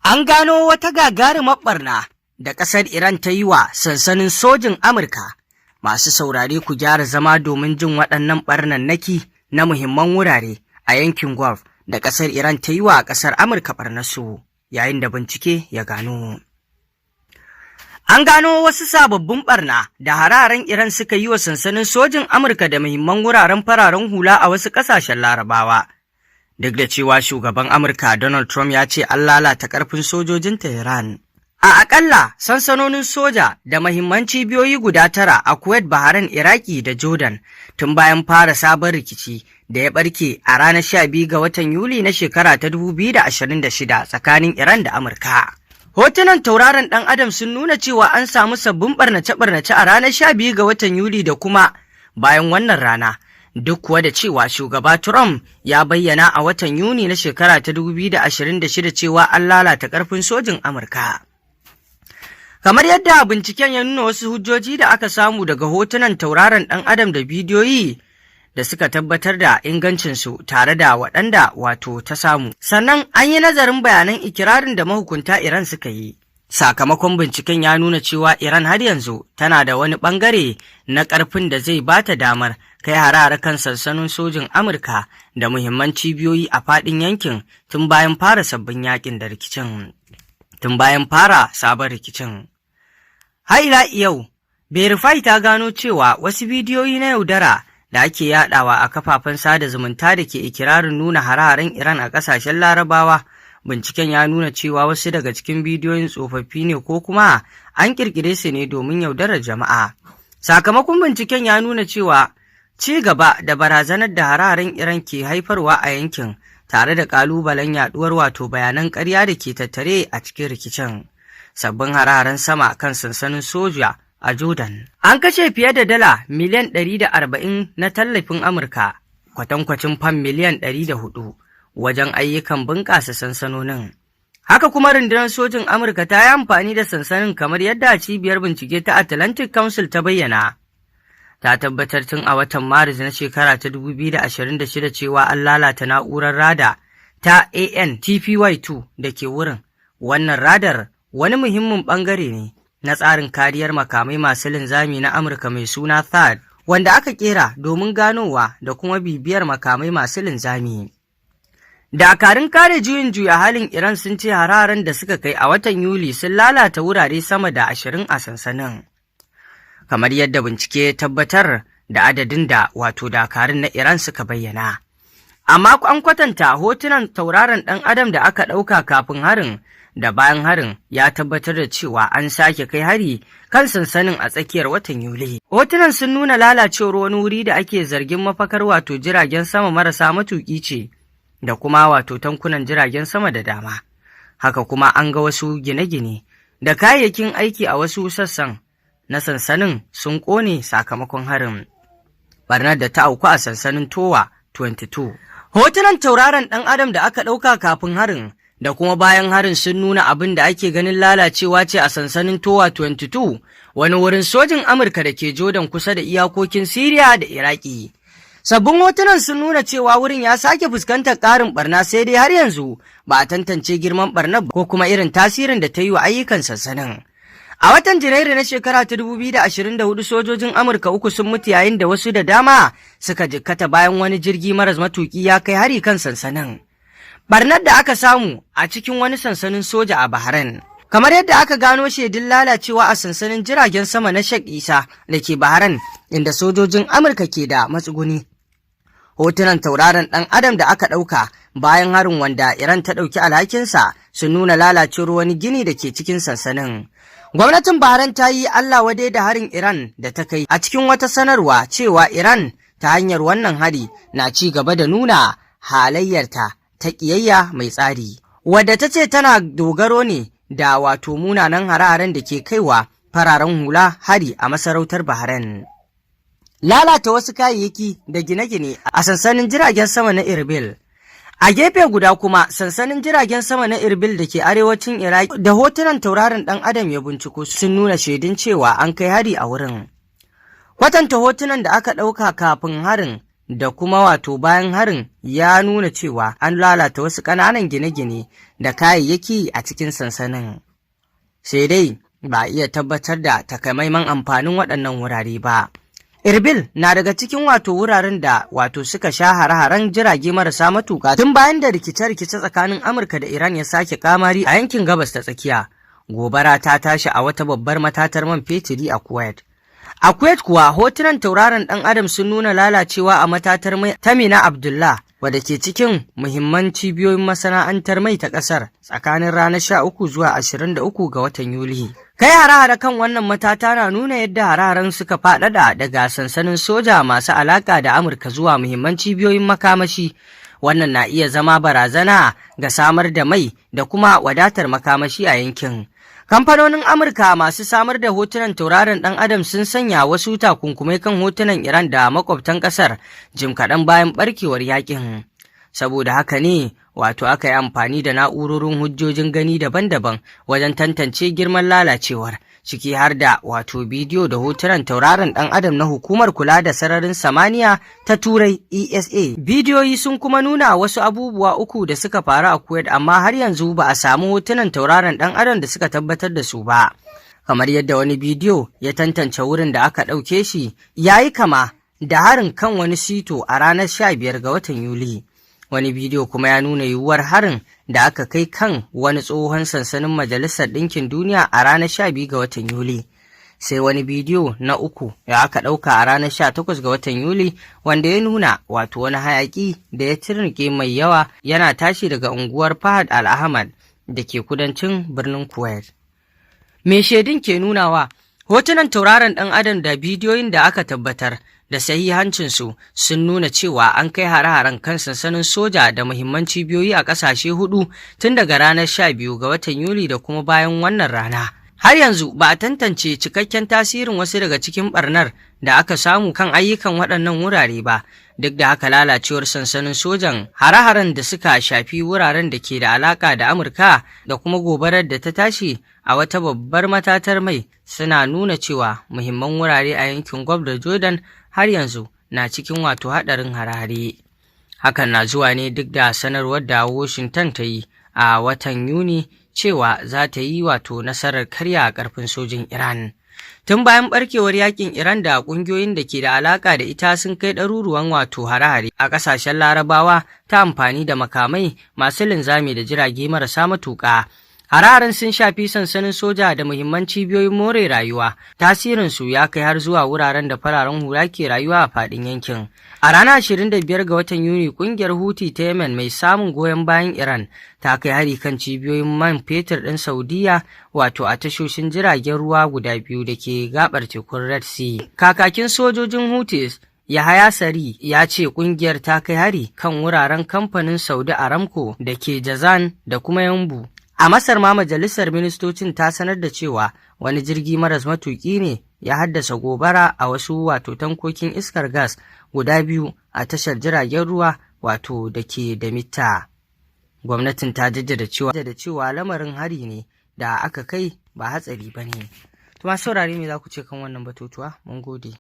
An gano wata gagarumar ɓarna da ƙasar Iran ta yi wa sansanin sojin Amurka. Masu saurare ku gyara zama domin jin waɗannan ɓarnannaki na muhimman wurare a yankin Gulf da ƙasar Iran ta yi wa ƙasar Amurka ɓarnarsu yayin da bincike ya gano. An gano wasu sababbin ɓarna da hararen Iran suka yi wa sansanin sojin Amurka da muhimman wuraren fararen hula a wasu ƙasashen Larabawa. Duk da cewa shugaban Amurka Donald Trump ya ce an lalata ƙarfin sojojin Tehran. A aƙalla sansanonin soja da mahimman cibiyoyi guda 9 a Kuwait, Bahrain, Iraki da Jordan tun bayan fara sabon rikici da ya ɓarke a ranar 12 ga watan Yuli na shekara ta 2026 tsakanin Iran da Amurka. Hotunan tauraron ɗan Adam sun nuna cewa an samu sabbin ɓarnace-ɓarnace a ranar 12 ga watan Yuli da kuma bayan wannan rana. Duk kuwa da cewa shugaba Trump ya bayyana a watan Yuni na shekara ta 2026 cewa an lalata ƙarfin sojin Amurka. Kamar yadda binciken ya nuna wasu hujjoji da aka samu daga hotunan tauraron ɗan Adam da bidiyoyi da suka tabbatar da ingancinsu tare da waɗanda wato ta samu. Sannan an yi nazarin bayanan ikirarin da mahukunta Iran suka yi. Sakamakon binciken ya nuna cewa Iran har yanzu tana da wani ɓangare na ƙarfin da zai ba ta damar kai harare kan sansanin sojin Amurka da muhimman cibiyoyi a faɗin yankin tun bayan fara sabbin yakin da rikicin. Tun bayan fara sabon rikicin. Har ila yau, Verify ta gano cewa wasu bidiyoyi na yaudara da ake yaɗawa a kafafen sada zumunta da ke ikirarin nuna hare-haren Iran a ƙasashen Larabawa. Binciken ya nuna cewa wasu daga cikin bidiyoyin tsofaffi ne ko kuma an ƙirƙire su ne domin yaudarar jama'a. Sakamakon binciken ya nuna cewa ci gaba da barazanar da hare-haren Iran ke haifarwa a yankin tare da ƙalubalen yaɗuwar wato bayanan ƙarya da ke tattare a cikin rikicin. Sabbin hare-haren sama kan sansanin soja a Jordan. An kashe fiye da dala miliyan 140 na tallafin Amurka, kwatankwacin fam miliyan 104. wajen ayyukan bunƙasa sansanonin. Haka kuma rundunar sojin Amurka ta yi amfani da sansanin kamar yadda cibiyar bincike ta Atlantic Council ta bayyana. Ta tabbatar tun a watan Maris na shekara ta 2026 cewa an lalata na'urar rada ta AN/TPY-2 da ke wurin. Wannan radar wani muhimmin ɓangare ne na tsarin kariyar makamai masu linzami na Amurka mai suna THAAD, wanda aka kera domin ganowa da kuma bibiyar makamai masu linzami. Dakarun kare juyin juya halin Iran sun ce hararen da suka kai a watan Yuli sun lalata wurare sama da 20 a sansanin. Kamar yadda bincike ya tabbatar da adadin da wato dakarun na Iran suka bayyana. Amma an kwatanta hotunan tauraron ɗan Adam da aka ɗauka kafin harin da bayan harin ya tabbatar da cewa an sake kai hari kan sansanin a tsakiyar watan Yuli. Hotunan sun nuna lalacewar wani wuri da ake zargin mafakar wato jiragen sama marasa matuƙi ce. Da kuma wato tankunan jiragen sama da dama. Haka kuma an ga wasu gine-gine da kayayyakin aiki a wasu sassan na sansanin sun ƙone sakamakon harin. Barnar da ta auku a sansanin Towa 22. Hotunan tauraron ɗan Adam da aka ɗauka kafin harin da kuma bayan harin sun nuna abin da ake ganin lalacewa ce a sansanin Towa 22, wani wurin sojin Amurka da ke Jordan kusa da iyakokin Siriya da Iraki. Sabbin hotunan sun nuna cewa wurin ya sake fuskantar ƙarin ɓarna sai dai har yanzu ba a tantance girman ɓarnar ko kuma irin tasirin da ta yi wa ayyukan sansanin. A watan Janairu na shekara ta 2024 sojojin Amurka 3 sun mutu yayin da wasu da dama suka jikkata bayan wani jirgi maras matuƙi ya kai hari kan sansanin. Ɓarnar da aka samu a cikin wani sansanin soja a Bahrain. Kamar yadda aka gano shaidun lalacewa a sansanin jiragen sama na Sheikh Isa da ke Bahrain inda sojojin Amurka ke da matsuguni. Hotunan tauraron ɗan Adam da aka ɗauka bayan harin wanda Iran ta ɗauki alhakinsa sun nuna lalacewar wani gini da ke cikin sansanin. Gwamnatin Bahrain ta yi Allah wadai da harin Iran da ta kai a cikin wata sanarwa cewa Iran ta hanyar wannan hari na ci gaba da nuna halayyarta ta ƙiyayya mai tsari, wadda ta ce tana dogaro ne da wato munanan hare-haren da ke kaiwa fararen hula hari a masarautar Bahrain. Lalata wasu kayayyaki da gine-gine a sansanin jiragen sama na Erbil. A gefe guda kuma sansanin jiragen sama na Erbil da ke arewacin Iraki da hotunan tauraron ɗan Adam ya binciko sun nuna shaidun cewa an kai hari a wurin. Kwatanta hotunan da aka ɗauka kafin harin da kuma wato bayan harin ya nuna cewa an lalata wasu ƙananan gine-gine da kayayyaki a cikin sansanin. Sai dai ba a iya tabbatar da takamaiman amfanin waɗannan wurare ba. Irbil na daga cikin wato wuraren da wato suka sha hare-haren jirage marasa matuƙa tun bayan da rikice-rikice tsakanin Amurka da Iran ya sake kamari a yankin gabas ta tsakiya. Gobara ta tashi a wata babbar matatar man fetiri a Kuwait. A Kuwait kuwa hotunan tauraron ɗan Adam sun nuna lalacewa a matatar mai ta Mina Abdullah wadda ke cikin muhimman cibiyoyin masana'antar mai ta ƙasar tsakanin ranar 13 zuwa 23 ga watan Yuli. Kai hare-hare kan wannan matata na nuna yadda hare-haren suka faɗaɗa daga sansanin soja masu alaƙa da Amurka zuwa muhimman cibiyoyin makamashi. Wannan na iya zama barazana ga samar da mai da kuma wadatar makamashi a yankin. Kamfanonin Amurka masu samar da hotunan tauraron ɗan Adam sun sanya wasu takunkumai kan hotunan Iran da makwabtan ƙasar jim kaɗan bayan ɓarkewar yakin. Saboda haka ne wato aka yi amfani da na'urorin hujjojin gani daban-daban wajen tantance girman lalacewar, ciki har da wato bidiyo da hotunan tauraron ɗan adam na hukumar kula da sararin samaniya ta Turai ESA. Bidiyoyi sun kuma nuna wasu abubuwa uku da suka faru a Kuwait, amma har yanzu ba a samu hotunan tauraron ɗan adam da suka tabbatar da su ba. Kamar yadda wani bidiyo ya tantance wurin da aka ɗauke shi ya yi kama da harin kan wani sito a ranar 15 ga watan Yuli. Wani bidiyo kuma ya nuna yiwuwar harin da aka kai kan wani tsohon sansanin Majalisar Ɗinkin Duniya a ranar 12 ga watan Yuli. Sai wani bidiyo na uku da aka ɗauka a ranar 18 ga watan Yuli wanda ya nuna wato wani hayaƙi da ya tirnike mai yawa yana tashi daga unguwar Fahad Al-Ahmad da ke kudancin birnin Kuwait. Me shaidun ke nunawa? Hotunan tauraron ɗan adam da bidiyoyin da aka tabbatar da sahihancinsu sun nuna cewa an kai hare-haren kan sansanin soja da muhimman cibiyoyi a ƙasashe 4 tun daga ranar 12 ga watan Yuli da kuma bayan wannan rana. Har yanzu ba a tantance cikakken tasirin wasu daga cikin ɓarnar da aka samu kan ayyukan waɗannan wurare ba. Duk da haka lalacewar sansanin sojan, hare-haren da suka shafi wuraren da ke da alaƙa da Amurka da kuma gobarar da ta tashi a wata babbar matatar mai suna nuna cewa muhimman wurare a yankin Gulf da Jordan har yanzu na cikin wato haɗarin hare-hare. Hakan na zuwa ne duk da sanarwar da Washington ta yi a watan Yuni cewa za ta yi wato nasarar karya ƙarfin sojin Iran. Tun bayan barkewar yakin Iran da ƙungiyoyin da ke da alaƙa da ita sun kai ɗaruruwan wato hare-hare a ƙasashen Larabawa ta amfani da makamai masu linzami da jirage marasa matuƙa. Hare-haren sun shafi sansanin soja da muhimman cibiyoyin more rayuwa. Tasirinsu ya kai har zuwa wuraren da fararen hula ke rayuwa a faɗin yankin. A ranar 25 ga watan Yuni, ƙungiyar Houthi ta Yemen mai samun goyon bayan Iran ta kai hari kan cibiyoyin man fetur ɗin Saudiya wato a tashoshin jiragen ruwa guda biyu da ke gaɓar tekun Red Sea. Kakakin sojojin Houthis Yahaya Sari ya ce ƙungiyar ta kai hari kan wuraren kamfanin Saudi Aramco da ke Jazan da kuma Yambu. A Masar ma majalisar ministocin ta sanar da cewa wani jirgi maras matuƙi ne ya haddasa gobara a wasu wato tankokin iskar gas guda biyu a tashar jiragen ruwa wato da ke da mita. Gwamnatin ta jaddada cewa lamarin hari ne da aka kai ba hatsari ba ne. Tuma saurare me za ku ce kan wannan batutuwa? Mun gode.